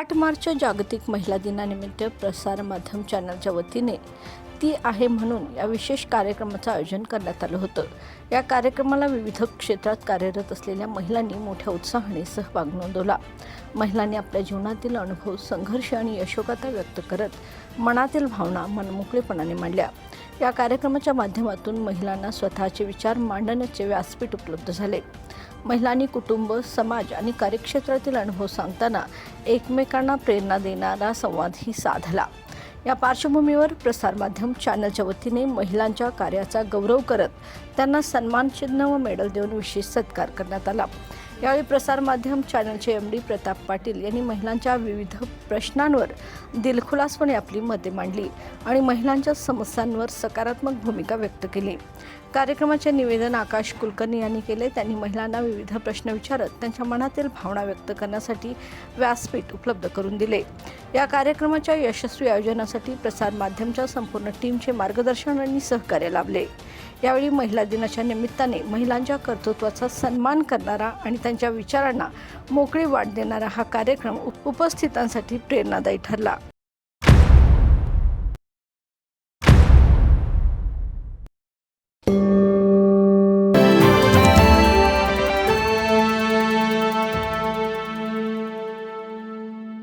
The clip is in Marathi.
8 मार्च जागतिक महिला दिनानिमित्त प्रसारमाध्यम चॅनलच्या वतीने ती आहे म्हणून या विशेष कार्यक्रमाचं आयोजन करण्यात आलं होतं। या कार्यक्रमाला विविध क्षेत्रात कार्यरत असलेल्या महिलांनी मोठ्या उत्साहाने सहभाग नोंदवला। महिलांनी आपल्या जीवनातील अनुभव, संघर्ष आणि यशोगाथा व्यक्त करत मनातील भावना मनमोकळेपणाने मांडल्या। या कार्यक्रमाच्या माध्यमातून महिलांना स्वतःचे विचार मांडण्याचे व्यासपीठ उपलब्ध झाले। महिलांनी कुटुंब, समाज आणि कार्यक्षेत्रातील अनुभव सांगताना एकमेकांना प्रेरणा देणारा संवादही साधला। या पार्श्वभूमीवर प्रसारमाध्यम चॅनलच्या वतीने महिलांच्या कार्याचा गौरव करत त्यांना सन्मान चिन्ह व मेडल देऊन विशेष सत्कार करण्यात आला। यावेळी प्रसारमाध्यम चॅनलचे MD प्रताप पाटील यांनी महिलांच्या विविध प्रश्नांवर दिलखुलासपणे आपली मते मांडली आणि महिलांच्या समस्यांवर सकारात्मक भूमिका व्यक्त केली। कार्यक्रमाचे निवेदन आकाश कुलकर्णी यांनी केले। त्यांनी महिलांना विविध प्रश्न विचारत त्यांच्या मनातील भावना व्यक्त करण्यासाठी व्यासपीठ उपलब्ध करून दिले। या कार्यक्रमाच्या यशस्वी आयोजनासाठी प्रसारमाध्यमच्या संपूर्ण टीमचे मार्गदर्शन आणि सहकार्य लाभले। यावेळी महिला दिनाच्या निमित्ताने महिलांच्या कर्तृत्वाचा सन्मान करणारा आणि त्यांच्या विचारांना मोकळी वाट देणारा हा कार्यक्रम उपस्थितांसाठी प्रेरणादायी ठरला।